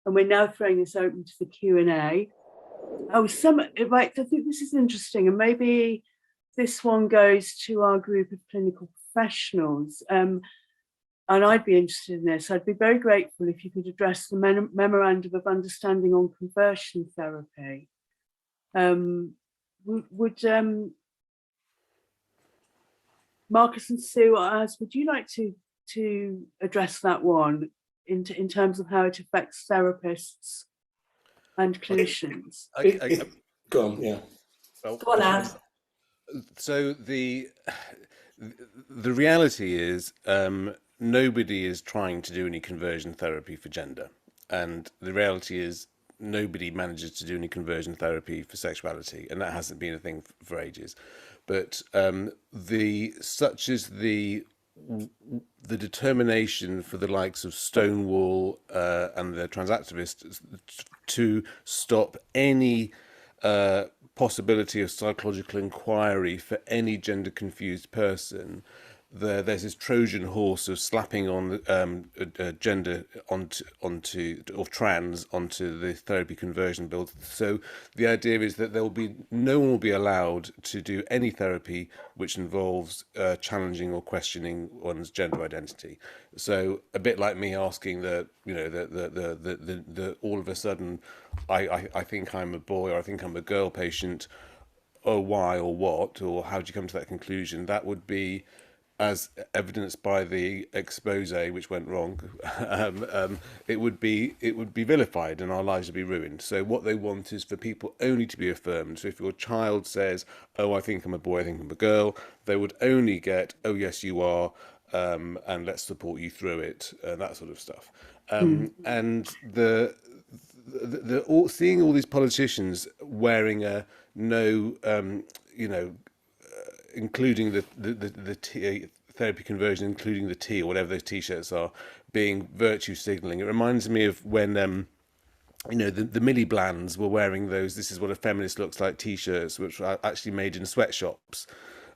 and we're now throwing this open to the Q&A. Right, I think this is interesting, and maybe this one goes to our group of clinical professionals. And I'd be interested in this. I'd be very grateful if you could address the memorandum of understanding on conversion therapy. Would Marcus and Sue, would you like to address that one in terms of how it affects therapists and clinicians? Go on, yeah. Well, go on, Ad. So the reality is nobody is trying to do any conversion therapy for gender, and the reality is nobody manages to do any conversion therapy for sexuality, and that hasn't been a thing for ages. But such is the determination for the likes of Stonewall and the trans activists to stop any possibility of psychological inquiry for any gender confused person. There's this Trojan horse of slapping on gender onto or trans onto the therapy conversion bill. So the idea is that no one will be allowed to do any therapy which involves challenging or questioning one's gender identity. So a bit like me asking the all of a sudden I think I'm a boy or I think I'm a girl patient, or why or what, or how do you come to that conclusion? That would be, as evidenced by the expose which went wrong, it would be vilified and our lives would be ruined. So what they want is for people only to be affirmed. So if your child says, oh, I think I'm a boy, I think I'm a girl, they would only get, oh yes you are, and let's support you through it, that sort of stuff. And seeing all these politicians wearing a no, including the T, therapy conversion, including the T, or whatever those T-shirts are, being virtue signalling. It reminds me of when the Millie Blands were wearing those "This is what a feminist looks like" T-shirts, which were actually made in sweatshops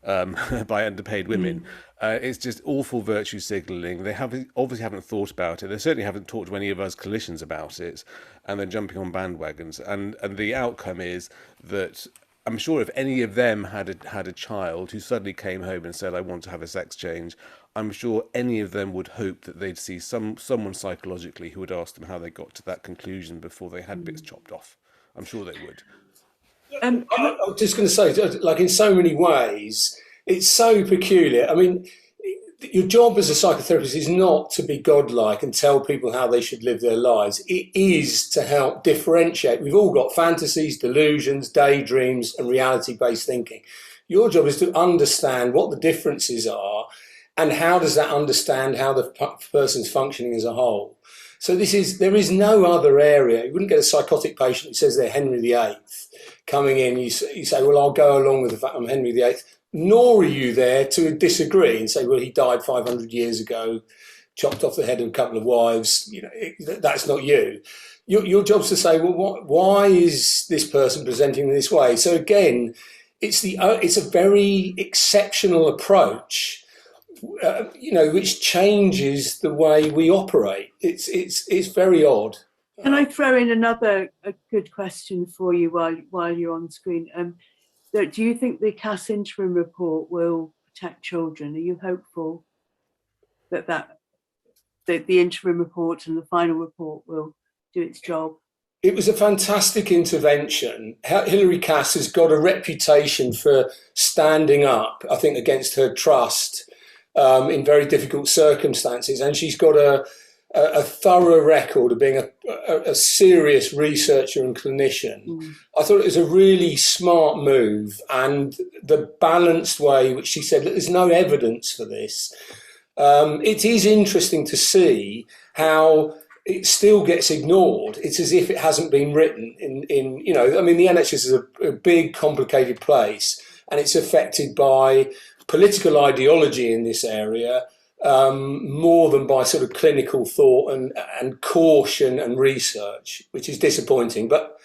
by underpaid women. It's just awful virtue signalling. They obviously haven't thought about it. They certainly haven't talked to any of us clinicians about it, and they're jumping on bandwagons. And the outcome is that I'm sure if any of them had a child who suddenly came home and said, I want to have a sex change, I'm sure any of them would hope that they'd see someone psychologically who would ask them how they got to that conclusion before they had bits chopped off. I'm sure they would. I was just going to say, like, in so many ways, it's so peculiar. I mean, your job as a psychotherapist is not to be godlike and tell people how they should live their lives. It is to help differentiate. We've all got fantasies, delusions, daydreams, and reality-based thinking. Your job is to understand what the differences are and how does that understand how the person's functioning as a whole. So there is no other area. You wouldn't get a psychotic patient who says they're Henry VIII coming in. You say, well, I'll go along with the fact I'm Henry VIII. Nor are you there to disagree and say, well, he died 500 years ago, chopped off the head of a couple of wives. That's not you. Your job's to say, well, why is this person presenting in this way? So again, it's a very exceptional approach, which changes the way we operate. It's very odd. Can I throw in a good question for you while you're on screen? Do you think the CAS interim report will protect children? Are you hopeful that the interim report and the final report will do its job? It was a fantastic intervention. Hilary Cass has got a reputation for standing up, I think, against her trust in very difficult circumstances, and she's got a thorough record of being a serious researcher and clinician. I thought it was a really smart move, and the balanced way which she said, look, there's no evidence for this. It is interesting to see how it still gets ignored. It's as if it hasn't been written the NHS is a big, complicated place, and it's affected by political ideology in this area, more than by sort of clinical thought and caution and research, which is disappointing. But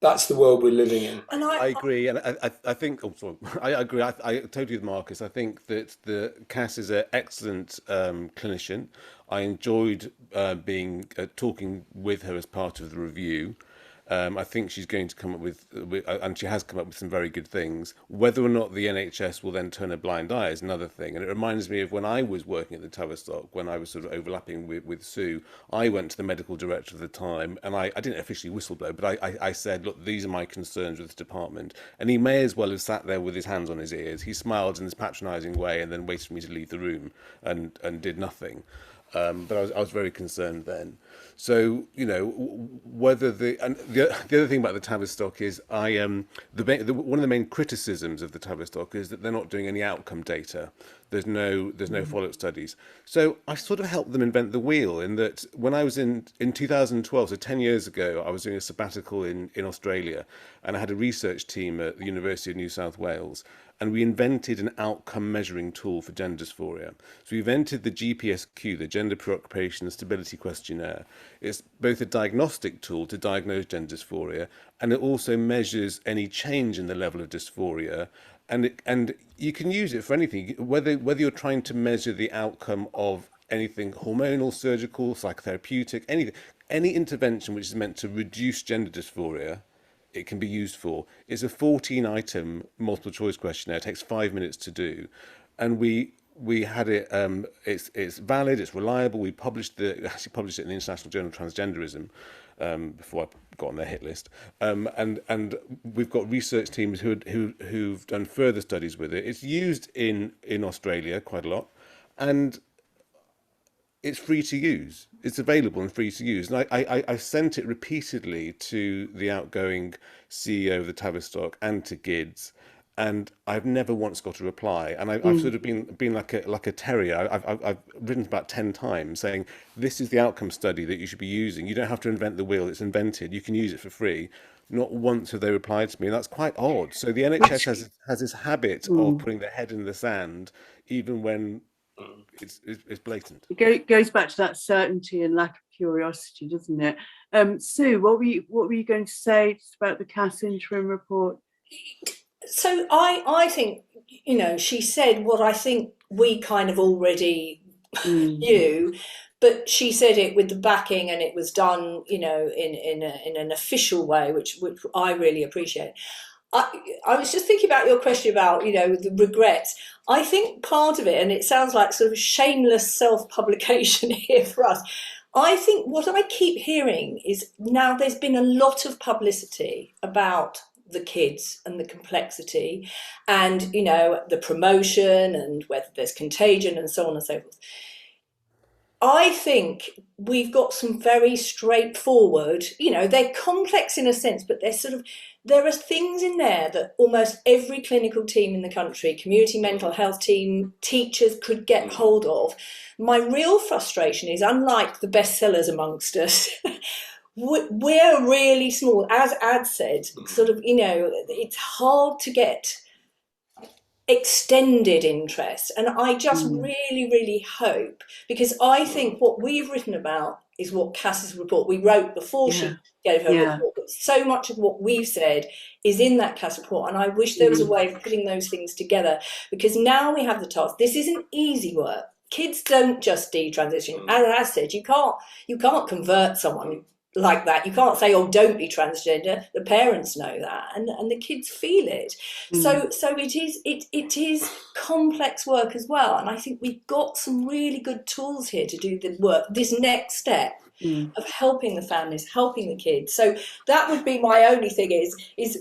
That's the world we're living in. And I agree, and I think. Oh, sorry. I agree. I totally with Marcus. I think that Cass is an excellent clinician. I enjoyed being talking with her as part of the review. I think she's going to come up with, and she has come up with some very good things. Whether or not the NHS will then turn a blind eye is another thing. And it reminds me of when I was working at the Tavistock, when I was sort of overlapping with Sue. I went to the medical director at the time, and I didn't officially whistleblow, but I said, look, these are my concerns with this department. And he may as well have sat there with his hands on his ears. He smiled in this patronising way and then waited for me to leave the room and did nothing. But I was very concerned then. So, you know, whether the other thing about the Tavistock is one of the main criticisms of the Tavistock is that they're not doing any outcome data. There's no follow-up studies. So I sort of helped them invent the wheel in that when I was in 2012, so 10 years ago, I was doing a sabbatical in Australia, and I had a research team at the University of New South Wales, and we invented an outcome measuring tool for gender dysphoria. So we invented the GPSQ, the Gender Preoccupation and Stability Questionnaire. It's both a diagnostic tool to diagnose gender dysphoria, and it also measures any change in the level of dysphoria. And you can use it for anything, whether you're trying to measure the outcome of anything hormonal, surgical, psychotherapeutic, anything, any intervention which is meant to reduce gender dysphoria, it can be used for. It's a 14-item multiple choice questionnaire. It takes 5 minutes to do, and we had it. It's valid. It's reliable. We actually published it in the International Journal of Transgenderism before I got on their hit list. And we've got research teams who've done further studies with it. It's used in Australia quite a lot, and it's free to use. It's available and free to use. And I sent it repeatedly to the outgoing CEO of the Tavistock and to GIDS, and I've never once got a reply. And I've sort of been like a terrier. I've written about 10 times saying, this is the outcome study that you should be using. You don't have to invent the wheel. It's invented. You can use it for free. Not once have they replied to me, and that's quite odd. So the NHS has this habit of putting their head in the sand, even when it's blatant. It goes back to that certainty and lack of curiosity, doesn't it? Sue, what were you going to say about the Cass interim report? So I think, you know, she said what I think we kind of already knew, but she said it with the backing, and it was done, you know, in an official way, which I really appreciate. I was just thinking about your question about, you know, the regrets. I think part of it, and it sounds like sort of shameless self-publication here for us, I think what I keep hearing is now there's been a lot of publicity about the kids and the complexity and, you know, the promotion and whether there's contagion and so on and so forth. I think we've got some very straightforward, you know, they're complex in a sense, but there are things in there that almost every clinical team in the country, community mental health team, teachers could get hold of. My real frustration is, unlike the bestsellers amongst us, we're really small. As Ad said, sort of, you know, it's hard to get extended interest, and I just really, really hope, because I think what we've written about is what Cass's report we wrote before she gave her report, but so much of what we've said is in that Cass report, and I wish there was a way of putting those things together, because now we have the task. This isn't easy work. Kids don't just detransition. As I said, you can't convert someone like that. You can't say, oh, don't be transgender. The parents know that, and the kids feel it. So it is complex work as well, and I think we've got some really good tools here to do the work, this next step of helping the families, helping the kids. So that would be my only thing is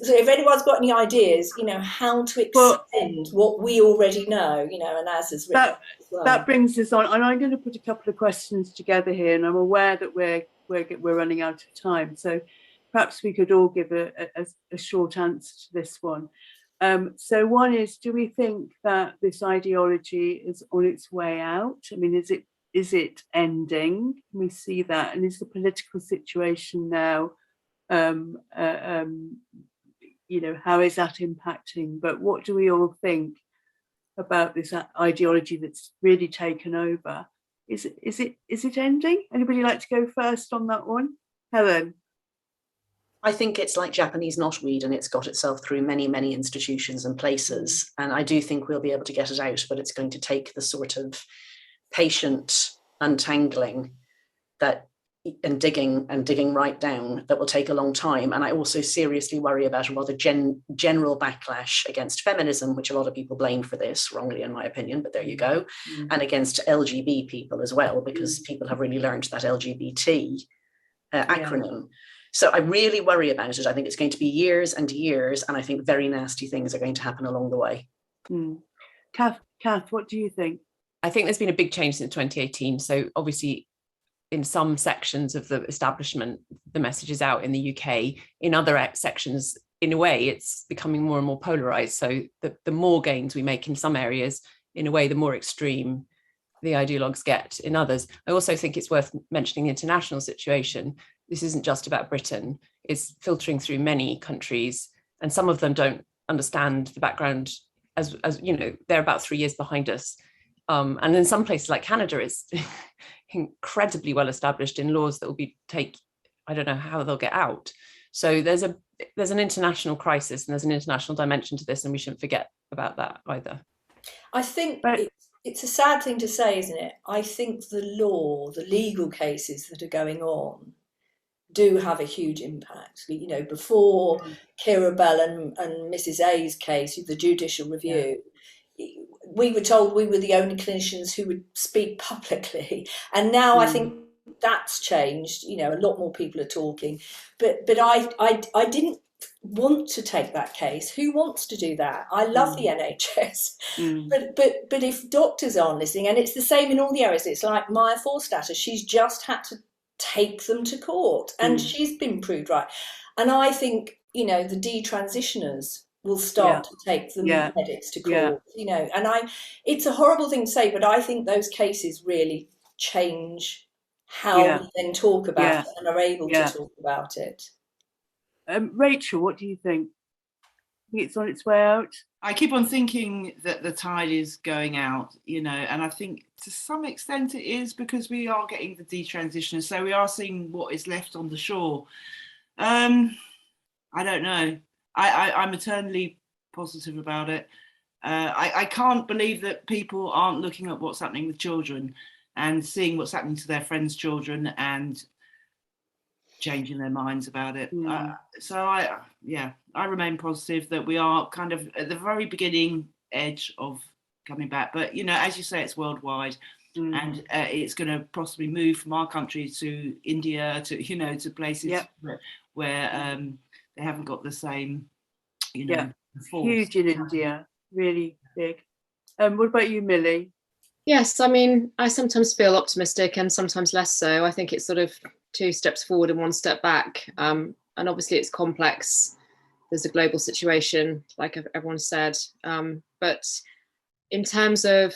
so if anyone's got any ideas, you know, how to extend what we already know, you know, and as has written as well. That brings us on, and I'm going to put a couple of questions together here, and I'm aware that we're running out of time, so perhaps we could all give a short answer to this one. So one is, do we think that this ideology is on its way out? I mean, is it ending? Can we see that? And is the political situation now, you know, how is that impacting? But what do we all think about this ideology that's really taken over? Is it ending? Anybody like to go first on that one? Helen? I think it's like Japanese knotweed, and it's got itself through many, many institutions and places. And I do think we'll be able to get it out, but it's going to take the sort of patient untangling that and digging right down that will take a long time. And I also seriously worry about a rather general backlash against feminism, which a lot of people blame for this, wrongly in my opinion, but there you go, and against LGBT people as well, because people have really learned that LGBT acronym. So I really worry about it. I think it's going to be years and years, and I think very nasty things are going to happen along the way. Kath, what do you think? I think there's been a big change since 2018. So obviously, in some sections of the establishment, the message is out in the UK. In other sections, in a way, it's becoming more and more polarized. So the more gains we make in some areas, in a way, the more extreme the ideologues get in others. I also think it's worth mentioning the international situation. This isn't just about Britain. It's filtering through many countries, and some of them don't understand the background. As you know, they're about 3 years behind us. And in some places like Canada, it's incredibly well established in laws that will I don't know how they'll get out. So there's an international crisis, and there's an international dimension to this, and we shouldn't forget about that either. I think it's a sad thing to say, isn't it? I think the legal cases that are going on do have a huge impact. You know, before Kira Bell and Mrs. A's case, the judicial review, we were told we were the only clinicians who would speak publicly. And now I think that's changed. You know, a lot more people are talking. But I didn't want to take that case. Who wants to do that? I love the NHS. But if doctors aren't listening, and it's the same in all the areas, it's like Maya Forstater, she's just had to take them to court, and she's been proved right. And I think, you know, the detransitioners will start to take the medics to court, you know, and it's a horrible thing to say, but I think those cases really change how we then talk about it and are able to talk about it. Rachel, what do you think? It's on its way out? I keep on thinking that the tide is going out, you know, and I think to some extent it is, because we are getting the detransition, so we are seeing what is left on the shore. I don't know. I'm eternally positive about it. I can't believe that people aren't looking at what's happening with children and seeing what's happening to their friends' children and changing their minds about it. So I remain positive that we are kind of at the very beginning edge of coming back. But, you know, as you say, it's worldwide. And it's going to possibly move from our country to India, to, you know, to places where they haven't got the same, you know, force. Huge in India, really big. What about you, Millie? Yes, I mean, I sometimes feel optimistic and sometimes less so. I think it's sort of 2 steps forward and 1 step back. And obviously it's complex. There's a global situation, like everyone said. But in terms of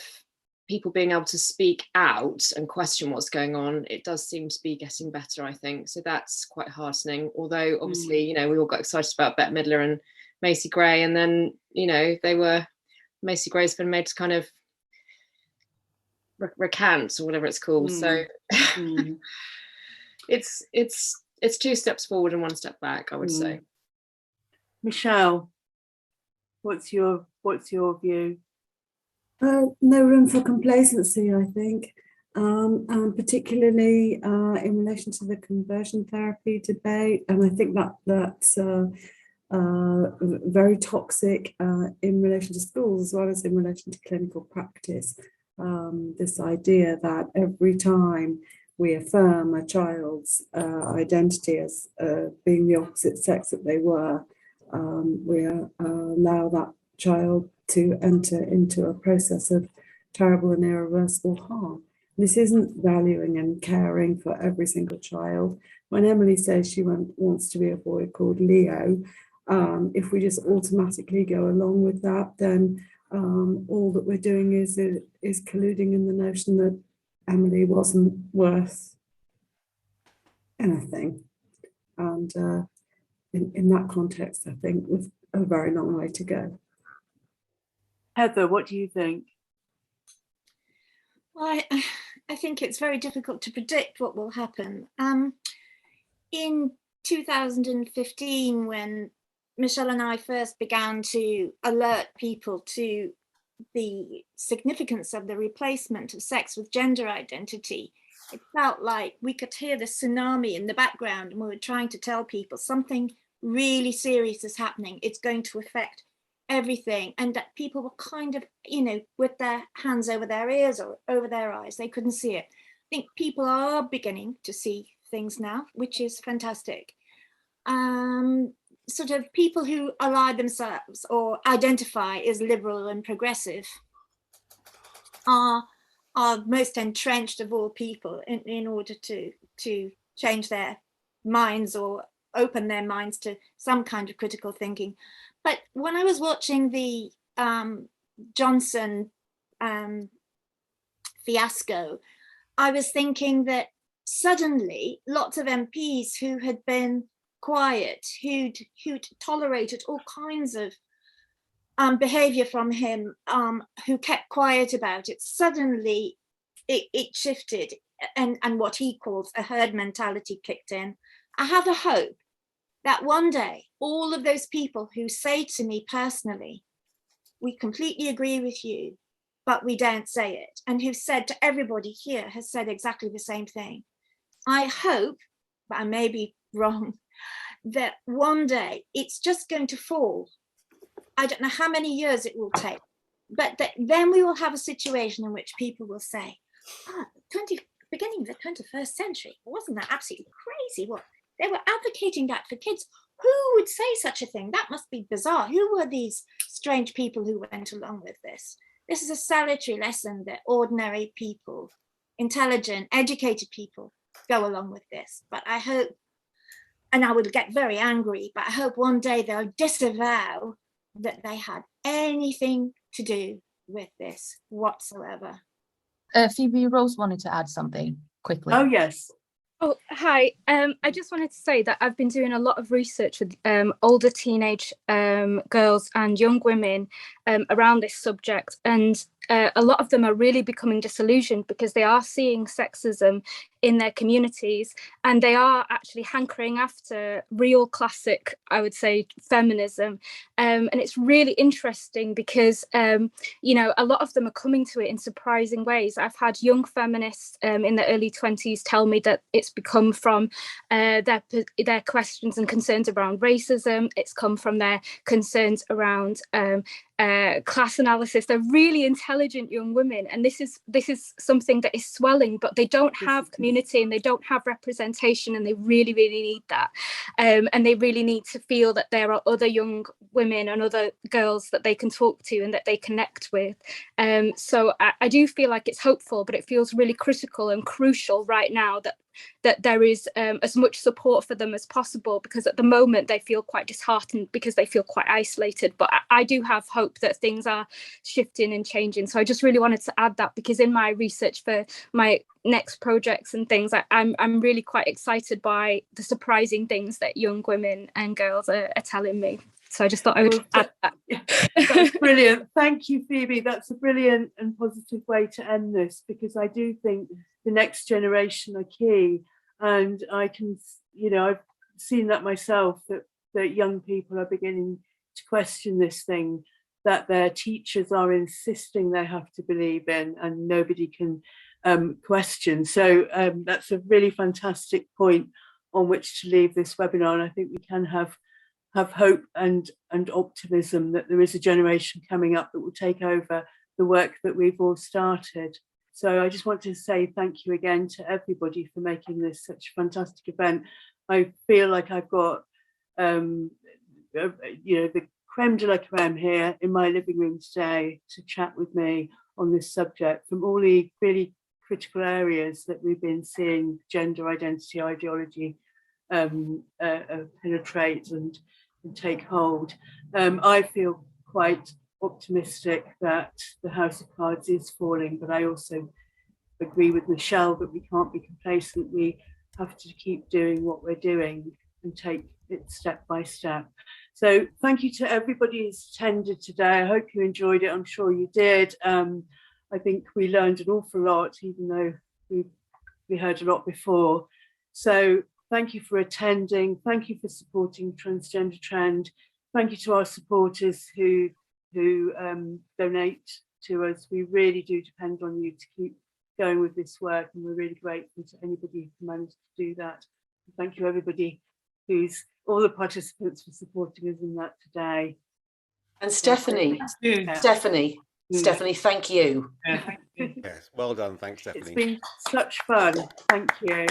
people being able to speak out and question what's going on, it does seem to be getting better, I think. So that's quite heartening. Although obviously, you know, we all got excited about Bette Midler and Macy Gray, and then, you know, Macy Gray's been made to kind of recant or whatever it's called. So it's 2 steps forward and 1 step back, I would say. Michelle, what's your view? No room for complacency, I think, and particularly in relation to the conversion therapy debate. And I think that's very toxic in relation to schools as well as in relation to clinical practice. This idea that every time we affirm a child's identity as being the opposite sex that they were, we allow that child to enter into a process of terrible and irreversible harm. This isn't valuing and caring for every single child. When Emily says she wants to be a boy called Leo, if we just automatically go along with that, then all that we're doing is colluding in the notion that Emily wasn't worth anything. And in that context, I think we've a very long way to go. Heather, what do you think? Well, I think it's very difficult to predict what will happen. In 2015, when Michelle and I first began to alert people to the significance of the replacement of sex with gender identity, it felt like we could hear the tsunami in the background, and we were trying to tell people something really serious is happening. It's going to affect everything, and that people were kind of, with their hands over their ears or over their eyes. They couldn't see it. I think people are beginning to see things now, which is fantastic. Sort of people who ally themselves or identify as liberal and progressive are most entrenched of all people in order to change their minds or open their minds to some kind of critical thinking. But when I was watching the Johnson fiasco, I was thinking that suddenly lots of MPs who had been quiet, who'd tolerated all kinds of behavior from him, who kept quiet about it, suddenly it shifted, and what he calls a herd mentality kicked in. I have a hope that one day all of those people who say to me personally, we completely agree with you, but we don't say it, and who've said to everybody here, has said exactly the same thing. I hope, but I may be wrong, that one day it's just going to fall. I don't know how many years it will take, but then we will have a situation in which people will say, beginning of the 21st century, wasn't that absolutely crazy? What they were advocating that for kids. Who would say such a thing? That must be bizarre. Who were these strange people who went along with this? This is a salutary lesson that ordinary people, intelligent, educated people go along with this. But I hope, and I would get very angry, but I hope one day they'll disavow that they had anything to do with this whatsoever. Phoebe, Rose wanted to add something quickly. Oh, yes. Oh, hi. I just wanted to say that I've been doing a lot of research with older teenage girls and young women around this subject, and a lot of them are really becoming disillusioned because they are seeing sexism in their communities, and they are actually hankering after real classic, I would say, feminism. And it's really interesting because, a lot of them are coming to it in surprising ways. I've had young feminists in their early 20s tell me that it's become from their questions and concerns around racism. It's come from their concerns around class analysis. They're really intelligent young women, and this is something that is swelling, but they don't have community and they don't have representation, and they really, really need that. And they really need to feel that there are other young women and other girls that they can talk to and that they connect with. So I do feel like it's hopeful, but it feels really critical and crucial right now that there is as much support for them as possible, because at the moment they feel quite disheartened because they feel quite isolated. But I do have hope that things are shifting and changing. So I just really wanted to add that, because in my research for my next projects and things, I'm really quite excited by the surprising things that young women and girls are telling me. So I just thought I would add that. That's brilliant. Thank you, Phoebe. That's a brilliant and positive way to end this, because I do think the next generation are key. And I can, I've seen that myself, that young people are beginning to question this thing that their teachers are insisting they have to believe in, and nobody can question. So that's a really fantastic point on which to leave this webinar. And I think we can have hope and optimism that there is a generation coming up that will take over the work that we've all started. So I just want to say thank you again to everybody for making this such a fantastic event. I feel like I've got, the creme de la creme here in my living room today to chat with me on this subject from all the really critical areas that we've been seeing gender identity ideology penetrate and take hold. I feel quite optimistic that the House of Cards is falling, but I also agree with Michelle that we can't be complacent. We have to keep doing what we're doing and take it step by step. So thank you to everybody who's attended today. I hope you enjoyed it. I'm sure you did. I think we learned an awful lot, even though we heard a lot before. So Thank you for attending. Thank you for supporting Transgender Trend. Thank you to our supporters who donate to us. We really do depend on you to keep going with this work, and we're really grateful to anybody who can manage to do that. Thank you, everybody, all the participants for supporting us in that today. And Stephanie, Stephanie, thank you. Yes, well done. Thanks, Stephanie. It's been such fun. Thank you.